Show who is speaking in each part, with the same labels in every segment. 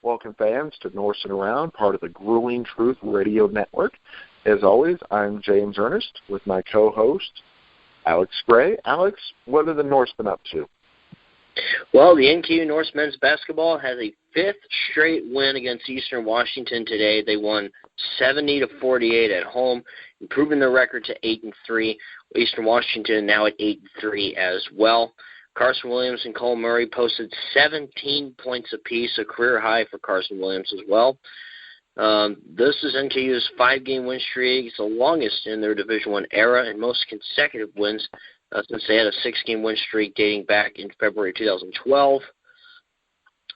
Speaker 1: Welcome, fans, to Norsin Around, part of the Grueling Truth Radio Network. As always, I'm James Ernest with my co-host, Alex Gray. Alex, what have the Norse been up to?
Speaker 2: Well, the NKU Norse men's basketball has a fifth straight win against Eastern Washington today. They won 70-48 at home, improving their record to 8-3. Eastern Washington now at 8-3 as well. Carson Williams and Cole Murray posted 17 points apiece, a career high for Carson Williams as well. This is NKU's 5-game win streak. It's the longest in their Division I era and most consecutive wins since they had a 6-game win streak dating back in February 2012.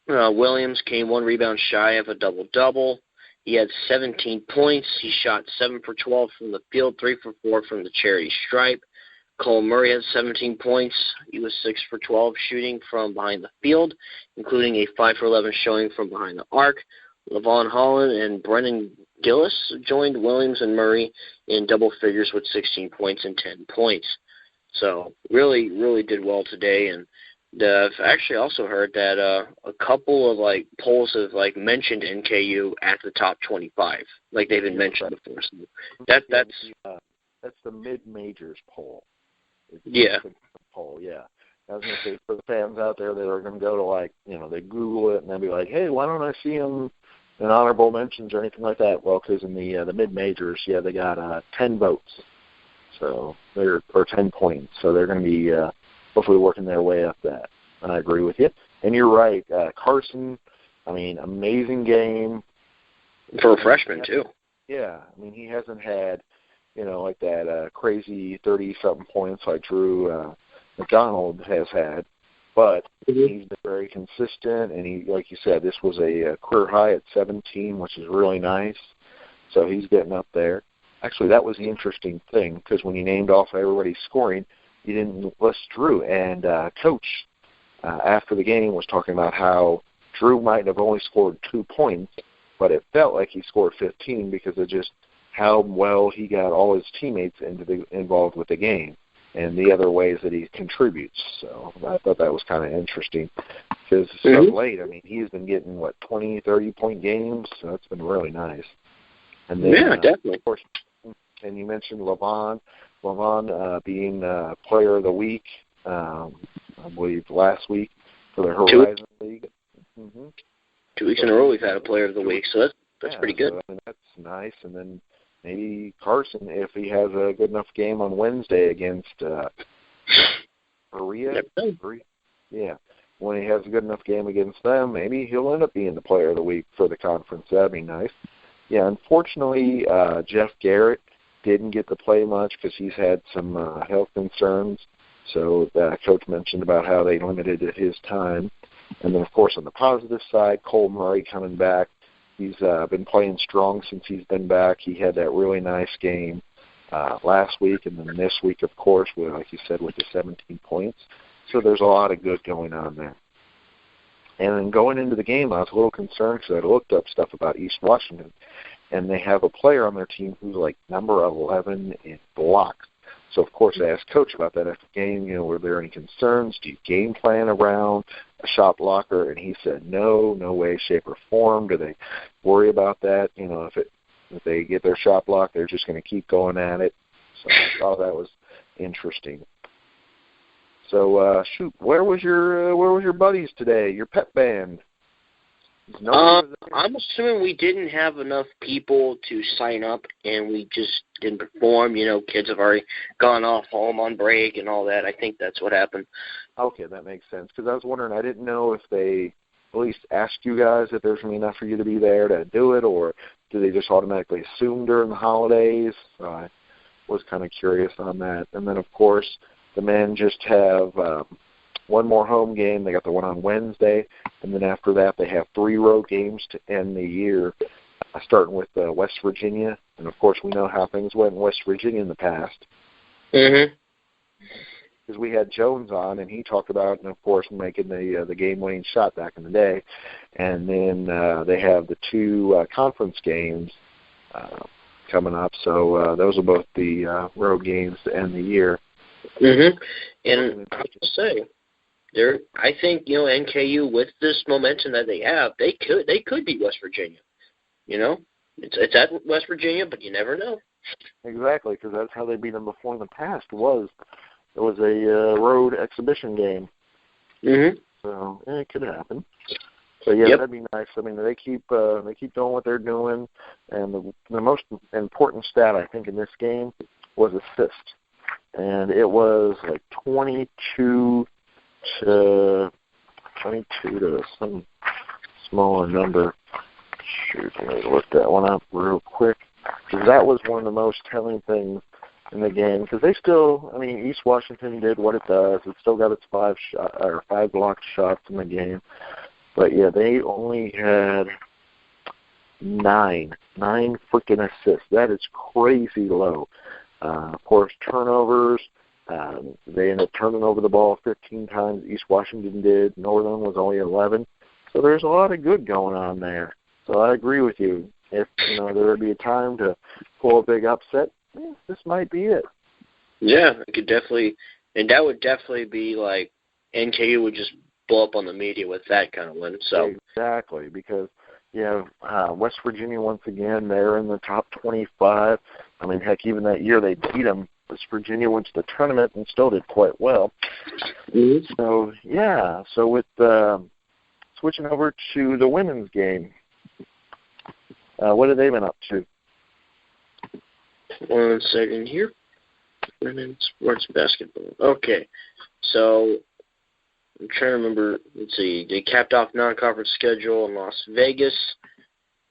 Speaker 2: Williams came 1 rebound shy of a double-double. He had 17 points. He shot 7 for 12 from the field, 3 for 4 from the charity stripe. Cole Murray had 17 points. He was 6 for 12 shooting from behind the field, including a 5 for 11 showing from behind the arc. Lavone Holland and Brennan Gillis joined Williams and Murray in double figures with 16 points and 10 points. So really, really did well today. And I've actually also heard that a couple of polls have mentioned NKU at the top 25, like they've been mentioned before. So
Speaker 1: that's the mid-majors poll.
Speaker 2: Yeah.
Speaker 1: Poll, yeah. I was going to say, for the fans out there that are going to go to, they Google it and they'll be like, hey, why don't I see them in honorable mentions or anything like that? Well, because in the mid-majors, they got 10 votes. So or 10 points. So they're going to be hopefully working their way up that. I agree with you. And you're right. Carson, amazing game.
Speaker 2: For a freshman, too.
Speaker 1: Yeah. He hasn't had, that crazy 30-something points like Drew McDonald has had. But he's been very consistent. And he, like you said, this was a career high at 17, which is really nice. So he's getting up there. Actually, that was the interesting thing, because when you named off everybody scoring, you didn't list Drew. And Coach, after the game, was talking about how Drew might have only scored 2 points, but it felt like he scored 15 because of just how well he got all his teammates involved with the game and the other ways that he contributes. So I thought that was kind of interesting because of late, he's been getting, 20, 30-point games, so that's been really nice. And then,
Speaker 2: definitely.
Speaker 1: Of course, and you mentioned Lavone being Player of the Week, I believe, last week for the Horizon League.
Speaker 2: 2 weeks in a row we've had a Player of the Week, so that's pretty good.
Speaker 1: So, that's nice. And then maybe Carson, if he has a good enough game on Wednesday against Korea. Yeah. When he has a good enough game against them, maybe he'll end up being the Player of the Week for the conference. That'd be nice. Yeah, unfortunately, Jeff Garrett didn't get to play much because he's had some health concerns. So Coach mentioned about how they limited his time. And then, of course, on the positive side, Cole Murray coming back. He's been playing strong since he's been back. He had that really nice game last week, and then this week, of course, like you said, with the 17 points. So there's a lot of good going on there. And then going into the game, I was a little concerned because I looked up stuff about East Washington, and they have a player on their team who's number 11 in blocks. So, of course, I asked Coach about that after the game. Were there any concerns? Do you game plan around a shot blocker? And he said, no way, shape, or form. Do they worry about that? If they get their shot blocked, they're just going to keep going at it. So I thought that was interesting. So, where was your buddies today? Your pep band?
Speaker 2: I'm assuming we didn't have enough people to sign up, and we just didn't perform. Kids have already gone off home on break and all that. I think that's what happened.
Speaker 1: Okay, that makes sense. Because I was wondering, I didn't know if they at least asked you guys if there's going to be enough for you to be there to do it, or do they just automatically assume during the holidays? I was kind of curious on that. And then, of course, the men just have one more home game. They got the one on Wednesday, and then after that they have 3 road games to end the year, starting with West Virginia. And, of course, we know how things went in West Virginia in the past. Because we had Jones on, and he talked about, and of course, making the game-winning shot back in the day. And then they have the 2 conference games coming up. So those are both the road games to end the year.
Speaker 2: And I have to say, I think, NKU, with this momentum that they have, they could beat West Virginia. It's at West Virginia, but you never know.
Speaker 1: Exactly, because that's how they beat them before in the past. It was a road exhibition game.
Speaker 2: Mm-hmm.
Speaker 1: So it could happen. So yeah,
Speaker 2: Yep.
Speaker 1: That'd be nice. I mean, they keep doing what they're doing, and the most important stat I think in this game was assist, and it was like 22 to some smaller number. Shoot, let me look that one up real quick, because that was one of the most telling things in the game. Because they still, East Washington did what it does. It still got its 5 blocked shots in the game. But yeah, they only had 9 freaking assists. That is crazy low. Of course, turnovers. They ended up turning over the ball 15 times. East Washington did. Northern was only 11. So there's a lot of good going on there. So I agree with you. If there would be a time to pull a big upset, this might be it.
Speaker 2: Yeah, it could definitely, and that would definitely be like NKU would just blow up on the media with that kind of win. So
Speaker 1: exactly, because West Virginia once again, they're in the top 25. Heck, even that year they beat them. West Virginia went to the tournament and still did quite well.
Speaker 2: Mm-hmm.
Speaker 1: So yeah, so with switching over to the women's game, what have they been up to?
Speaker 2: 1 second here. Women's sports basketball. Okay, so I'm trying to remember. Let's see. They capped off non-conference schedule in Las Vegas.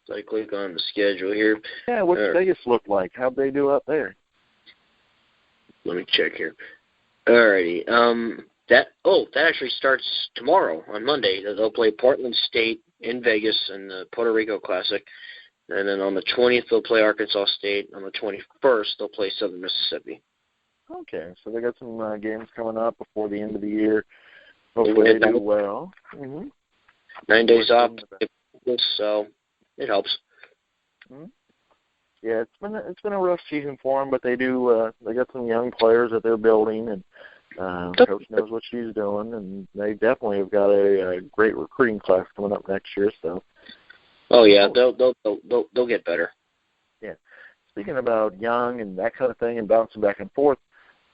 Speaker 2: So I click on the schedule here.
Speaker 1: Yeah, what's Vegas look like? How'd they do up there?
Speaker 2: Let me check here. Alrighty. That actually starts tomorrow on Monday. They'll play Portland State in Vegas in the Puerto Rico Classic. And then on the 20th, they'll play Arkansas State. On the 21st, they'll play Southern Mississippi.
Speaker 1: Okay, so they got some games coming up before the end of the year. Hopefully they do well. Mm-hmm.
Speaker 2: 9 days off, so it helps.
Speaker 1: Mm-hmm. Yeah, it's been a rough season for them, but they got some young players that they're building, and Coach knows what she's doing, and they definitely have got a great recruiting class coming up next year. So.
Speaker 2: Oh yeah, they'll get better.
Speaker 1: Yeah. Speaking about young and that kind of thing and bouncing back and forth,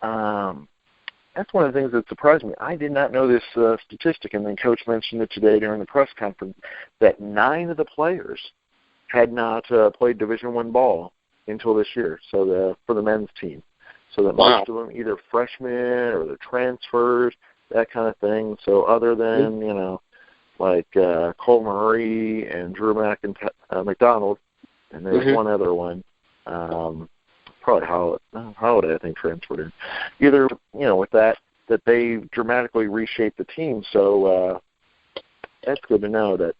Speaker 1: that's one of the things that surprised me. I did not know this statistic, and then Coach mentioned it today during the press conference, that 9 of the players had not played Division I ball until this year. So for the men's team, so that most of them either freshmen or they're transfers, that kind of thing. So other than like Cole Murray and Drew McDonald, and there's one other one, probably Holiday, I think, transferred in. Either with that they dramatically reshaped the team. So that's good to know that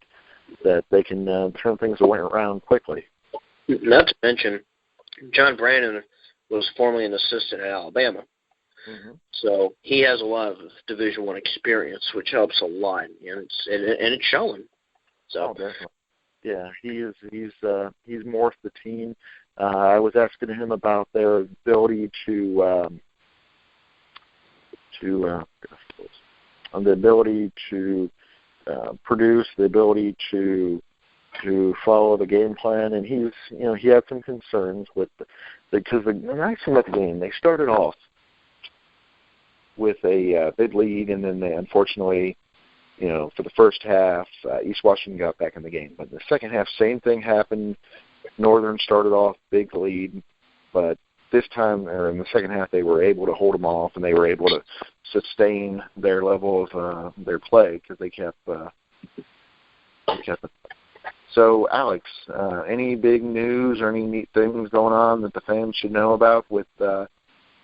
Speaker 1: they can turn things around quickly.
Speaker 2: Not to mention, John Brandon was formerly an assistant at Alabama. Mm-hmm. So he has a lot of Division I experience, which helps a lot, and it's showing. So
Speaker 1: definitely. Yeah, he's morphed the team. I was asking him about their ability to produce, the ability to follow the game plan, and he had some concerns because the nice thing about the game, they started off with a big lead, and then they unfortunately, for the first half, East Washington got back in the game. But in the second half, same thing happened. Northern started off big lead, but this time, or in the second half, they were able to hold them off, and they were able to sustain their level of their play because they kept it. So, Alex, any big news or any neat things going on that the fans should know about with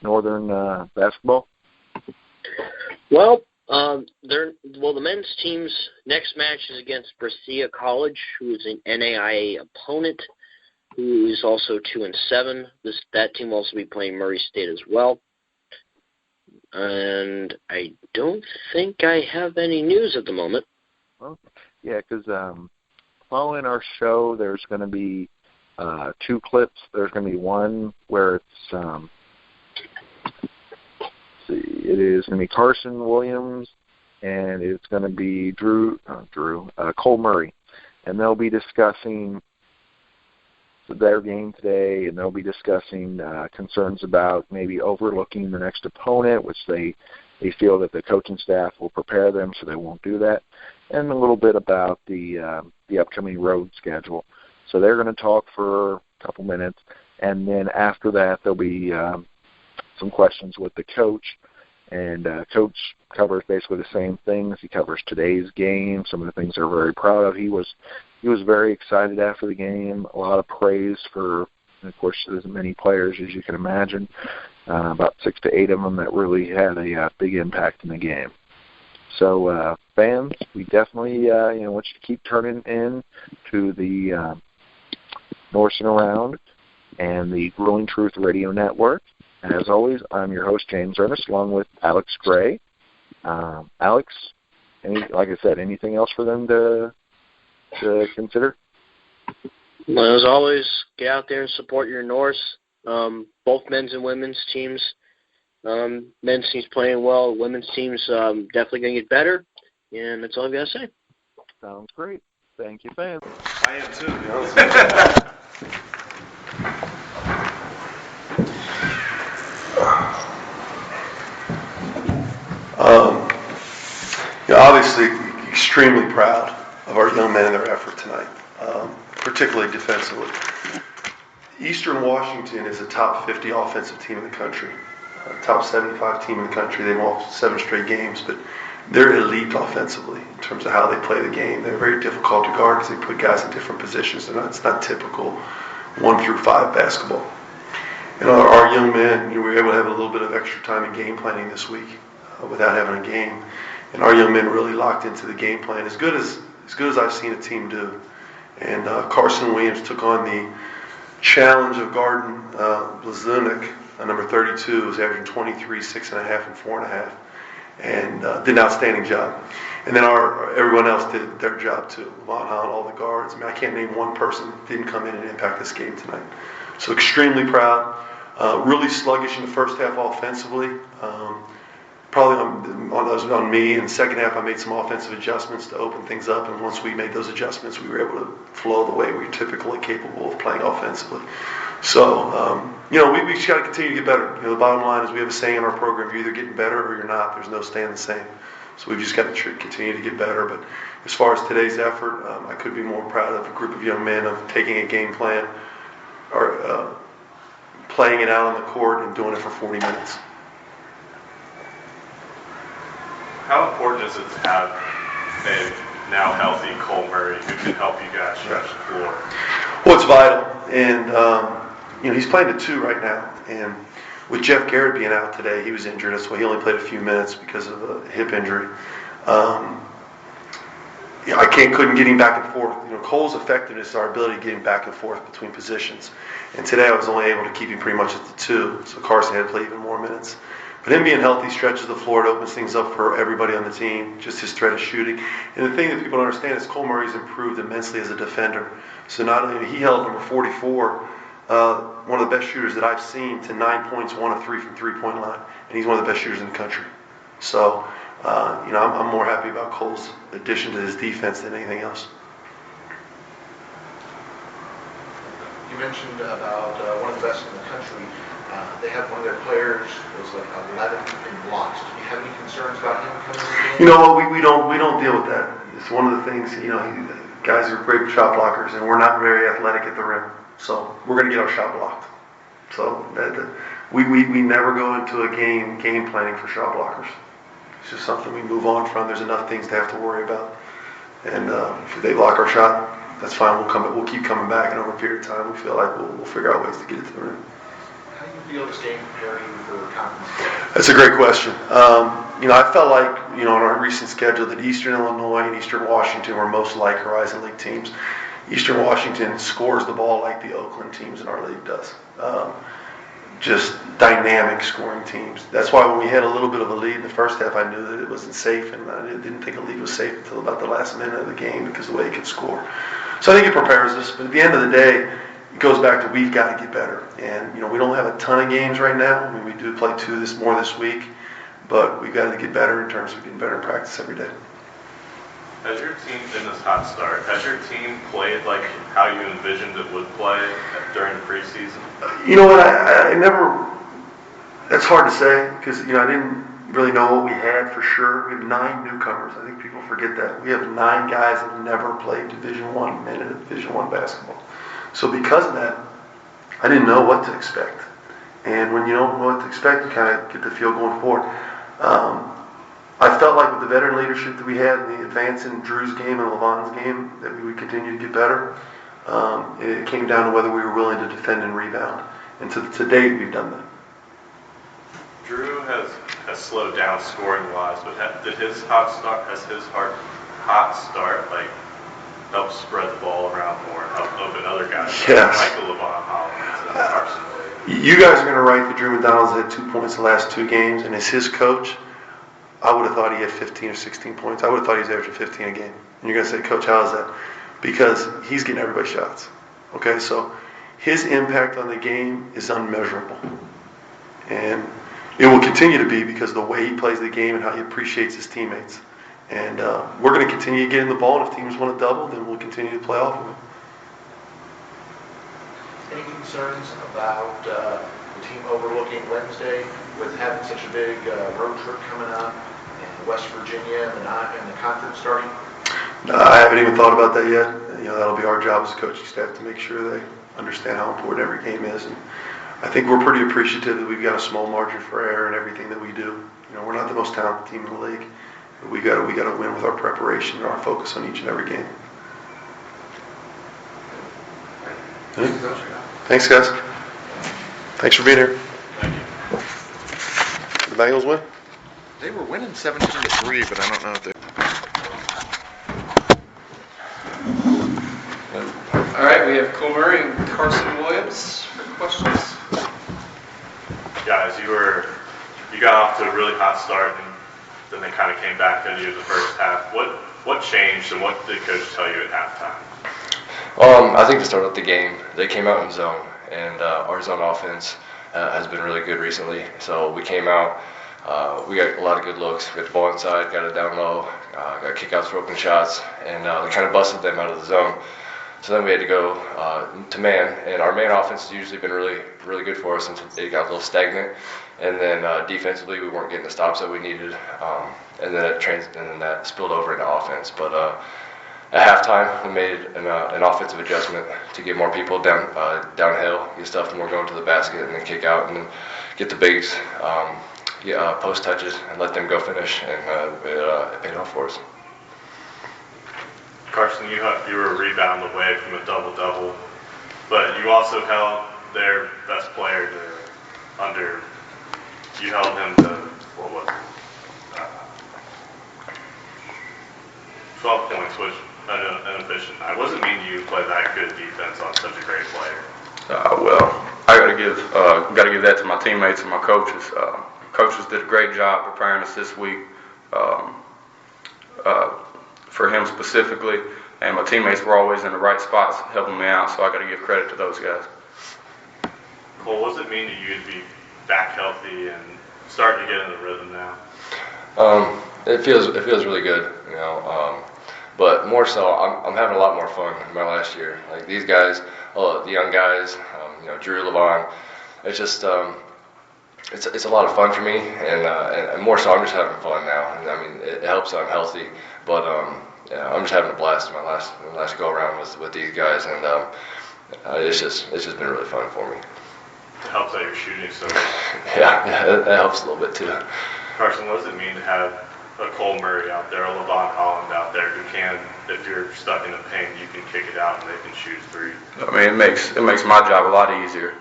Speaker 1: Northern basketball?
Speaker 2: Well, the men's team's next match is against Brescia College, who is an NAIA opponent, who is also 2-7. That team will also be playing Murray State as well. And I don't think I have any news at the moment.
Speaker 1: Well, yeah, because following our show, there's going to be 2 clips. There's going to be one where it's it is going to be Carson Williams and it's going to be Cole Murray, and they'll be discussing their game today, and they'll be discussing concerns about maybe overlooking the next opponent, which they feel that the coaching staff will prepare them so they won't do that, and a little bit about the upcoming road schedule. So they're going to talk for a couple minutes, and then after that there'll be some questions with the coach, and Coach covers basically the same things. He covers today's game, some of the things they're very proud of. He was very excited after the game, a lot of praise for, of course, as many players as you can imagine, about 6 to 8 of them that really had a big impact in the game. So fans, we definitely want you to keep turning in to the Norsin Around and the Grueling Truth Radio Network. And as always, I'm your host, James Ernest, along with Alex Gray. Alex, like I said, anything else for them to consider?
Speaker 2: Well, as always, get out there and support your Norse, both men's and women's teams. Men's team's playing well. Women's team's definitely going to get better, and that's all I've got to say.
Speaker 1: Sounds great. Thank you, fans.
Speaker 3: I am too, to be honest with obviously, extremely proud of our young men and their effort tonight, particularly defensively. Eastern Washington is a top 50 offensive team in the country, top 75 team in the country. They've lost 7 straight games, but they're elite offensively in terms of how they play the game. They're very difficult to guard because they put guys in different positions. It's not typical 1 through 5 basketball. And our young men, we were able to have a little bit of extra time in game planning this week without having a game. And our young men really locked into the game plan as good as I've seen a team do. And Carson Williams took on the challenge of guarding Blazunik, number 32, who was averaging 23, 6.5, and 4.5, and did an outstanding job. And then everyone else did their job too. Lavone Holland, all the guards. I can't name one person that didn't come in and impact this game tonight. So extremely proud. Really sluggish in the first half offensively. Probably on me. In the second half, I made some offensive adjustments to open things up, and once we made those adjustments, we were able to flow the way we're typically capable of playing offensively. So, we just got to continue to get better. The bottom line is we have a saying in our program: you're either getting better or you're not. There's no staying the same. So we've just got to continue to get better. But as far as today's effort, I couldn't be more proud of a group of young men of taking a game plan, or playing it out on the court and doing it for 40 minutes. How important is it to have a now healthy Cole Murray who can help you guys stretch the floor?
Speaker 4: Well, it's vital, and he's playing the 2 right now. And with Jeff Garrett being out today, he was injured. That's why he only played a few minutes because of a hip injury. Couldn't get him back and forth. Cole's effectiveness is our ability to get him back and forth between positions. And today I was only able to keep him pretty much at the 2, so Carson had to play even more minutes. But him being healthy stretches the floor. It opens things up for everybody on the team, just his threat of shooting. And the thing that people don't understand is Cole Murray's improved immensely as a defender. So not only he held number 44, one of the best shooters that I've seen, to 9 points, 1 of 3 from three-point line. And he's one of the best shooters in the country. So, I'm more happy about Cole's addition to his defense than anything else.
Speaker 5: You mentioned about one of the best in the country. They have one of their players was like 11 in blocks. Do you have any concerns about him coming in?
Speaker 4: We don't deal with that. It's one of the things. Guys are great shot blockers, and we're not very athletic at the rim, so we're going to get our shot blocked. So we never go into a game planning for shot blockers. It's just something we move on from. There's enough things to have to worry about, and if they block our shot, that's fine. We'll keep coming back, and over a period of time, we feel like we'll figure out ways to get it to the rim.
Speaker 5: How do you feel this game compared to for conference?
Speaker 4: That's a great question. I felt like, on our recent schedule that Eastern Illinois and Eastern Washington were most like Horizon League teams. Eastern Washington scores the ball like the Oakland teams in our league does. Just dynamic scoring teams. That's why when we had a little bit of a lead in the first half, I knew that it wasn't safe, and I didn't think a lead was safe until about the last minute of the game because of the way it could score. So I think it prepares us, but at the end of the day, it goes back to we've got to get better. And, we don't have a ton of games right now. We do play 2 this week,
Speaker 3: but we've got to get better in terms of getting better in practice every day.
Speaker 6: Has your team, in this hot start, has your team played like how you envisioned it would play during the preseason?
Speaker 3: You know what, I never, that's hard to say because, I didn't really know what we had for sure. We have 9 newcomers. I think people forget that. We have 9 guys that have never played Division I men in Division I basketball. So because of that, I didn't know what to expect. And when you don't know what to expect, you kind of get the feel going forward. I felt like with the veteran leadership that we had and the advance in Drew's game and Lavone's game that we would continue to get better. It came down to whether we were willing to defend and rebound. And to date, we've done that.
Speaker 6: Drew has slowed down scoring-wise, but has his hot start like help spread the ball around more and help open other guys?
Speaker 3: Yes.
Speaker 6: Like the Lavone Holland and Carson Williams.
Speaker 3: You guys are going to write that Drew McDonald's had 2 points the last 2 games, and as his coach, I would have thought he had 15 or 16 points. I would have thought he was averaging 15 a game. And you're going to say, Coach, how is that? Because he's getting everybody shots. Okay, so his impact on the game is unmeasurable. And it will continue to be because of the way he plays the game and how he appreciates his teammates. And we're going to continue to get in the ball, and if teams want to double, then we'll continue to play off of it.
Speaker 5: Any concerns about the team overlooking Wednesday with having such a big road trip coming up and West Virginia and the conference starting?
Speaker 3: I haven't even thought about that yet. That'll be our job as a coaching staff to make sure they understand how important every game is. And I think we're pretty appreciative that we've got a small margin for error in everything that we do. We're not the most talented team in the league, but we got to win with our preparation and our focus on each and every game. Thanks, guys. Thanks for being here.
Speaker 6: Thank you.
Speaker 3: The Bengals win?
Speaker 5: They were winning 17-3, but I don't know if they...
Speaker 7: All right, we have Cole Murray and Carson Williams for questions.
Speaker 6: Guys, you got off to a really hot start, and then they kind of came back at you in the first half. What changed, and what did Coach tell you at halftime?
Speaker 8: I think to start out the game, they came out in zone, and our zone offense has been really good recently. So we came out, we got a lot of good looks. We got the ball inside, got it down low, got kickouts for open shots, and we kind of busted them out of the zone. So then we had to go to man, and our man offense has usually been really, really good for us until it got a little stagnant. And then defensively, we weren't getting the stops that we needed, and then that spilled over into offense. But at halftime, we made an offensive adjustment to get more people downhill, get stuff more going to the basket, and then kick out, and then get the bigs, post touches, and let them go finish, and it paid off for us.
Speaker 6: Carson, you were a rebound away from a double-double, but you also held their best player you held him to, 12 points, which an efficient night. What does it mean to you to play that good defense on such a great player?
Speaker 9: Well, I got to give that to my teammates and my coaches. Coaches did a great job preparing us this week. For him specifically, and my teammates were always in the right spots helping me out, so I got to give credit to those guys.
Speaker 6: Cole, what does it mean to you to be back healthy and starting to get in the rhythm now?
Speaker 8: It feels really good, but more so, I'm having a lot more fun than my last year. Like these guys, the young guys, Drew, Lavone, it's just it's a lot of fun for me, and more so, I'm just having fun now. And, I mean, it helps that I'm healthy, but I'm just having a blast. My last go around was with these guys, and it's just been really fun for me.
Speaker 6: It helps that you're shooting so good.
Speaker 8: Yeah, it helps a little bit too.
Speaker 6: Carson, what does it mean to have a Cole Murray out there, a Lavone Holland out there who can, if you're stuck in the paint, you can kick it out and they can shoot three?
Speaker 9: I mean, it makes my job a lot easier.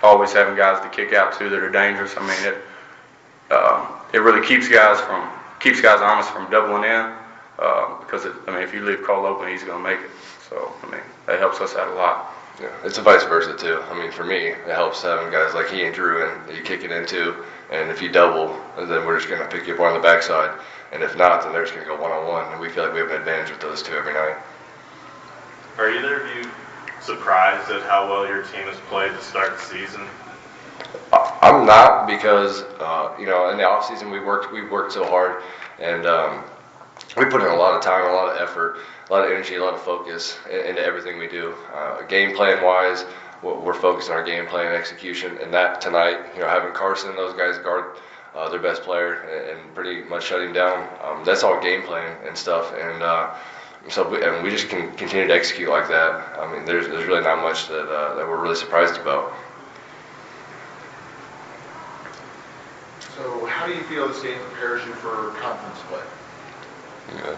Speaker 9: Always having guys to kick out to that are dangerous. I mean, it really keeps guys honest from doubling in because if you leave Cole open, he's going to make it. So I mean, that helps us out a lot.
Speaker 8: Yeah, it's a vice versa too. I mean, for me, it helps having guys like he and Drew and that you kick it into, and if you double, then we're just going to pick you up on the backside, and if not, then they're just going to go one-on-one, and we feel like we have an advantage with those two every night.
Speaker 6: Are either of you surprised at how well your team has played to start the season?
Speaker 8: I'm not because in the off season we worked so hard, and we put in a lot of time, a lot of effort, a lot of energy, a lot of focus into everything we do. Game plan wise, we're focused on our game plan and execution, and that tonight, having Carson and those guys guard their best player and pretty much shut him down, that's all game plan and stuff, and so we just can continue to execute like that. I mean, there's really not much that we're really surprised about.
Speaker 5: So how do you feel this game prepares you for conference play?
Speaker 8: Yeah.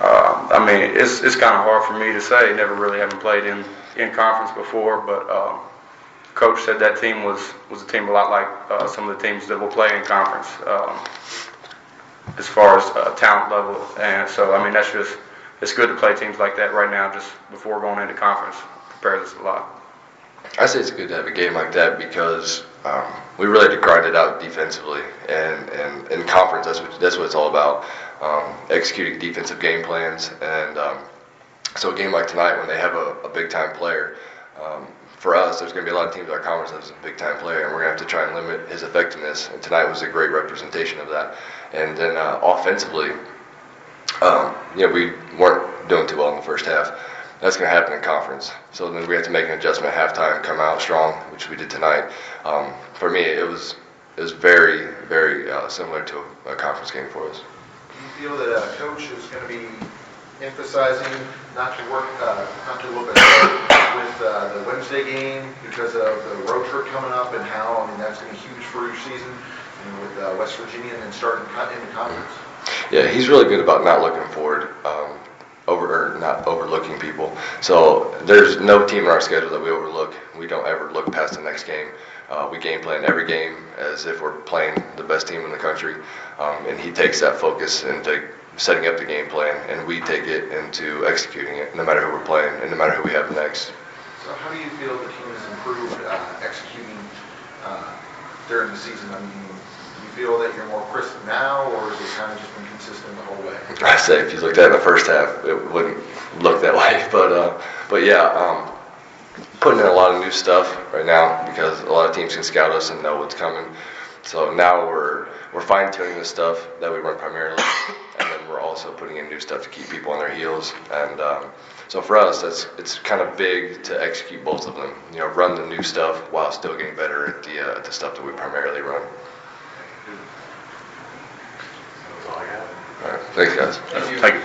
Speaker 9: I mean, it's kind of hard for me to say. Never really haven't played in conference before, but Coach said that team was a team a lot like some of the teams that will play in conference as far as talent level. And so, I mean, it's good to play teams like that right now just before going into conference. Prepares us a lot.
Speaker 8: I say it's good to have a game like that because we really had to grind it out defensively, and in conference that's what it's all about, executing defensive game plans. And so a game like tonight, when they have a big time player, for us, there's going to be a lot of teams in our conference that has a big time player, and we're going to have to try and limit his effectiveness. And tonight was a great representation of that. And then offensively, we weren't doing too well in the first half. That's going to happen in conference. So then we have to make an adjustment at halftime, come out strong, which we did tonight. For me, it was very, very similar to a conference game for us.
Speaker 5: Do you feel that a coach is going to be emphasizing not to look with the Wednesday game because of the road trip coming up and how, that's going to be huge for your season, with West Virginia and then starting into conference?
Speaker 8: Yeah, he's really good about not looking forward. Not overlooking people. So there's no team in our schedule that we overlook. We don't ever look past the next game. We game plan every game as if we're playing the best team in the country. And he takes that focus into setting up the game plan, and we take it into executing it, no matter who we're playing and no matter who we have next.
Speaker 5: So how do you feel the team has improved executing during the season? Do you feel that you're more crisp now, or has it kind of just been consistent the whole way?
Speaker 8: I say if you looked at it in the first half, it wouldn't look that way. But yeah, putting in a lot of new stuff right now because a lot of teams can scout us and know what's coming. So now we're fine-tuning the stuff that we run primarily, and then we're also putting in new stuff to keep people on their heels. And so for us, it's kind of big to execute both of them. Run the new stuff while still getting better at the stuff that we primarily run.
Speaker 6: That's all I got.
Speaker 8: All right, thanks guys.
Speaker 9: Thank you.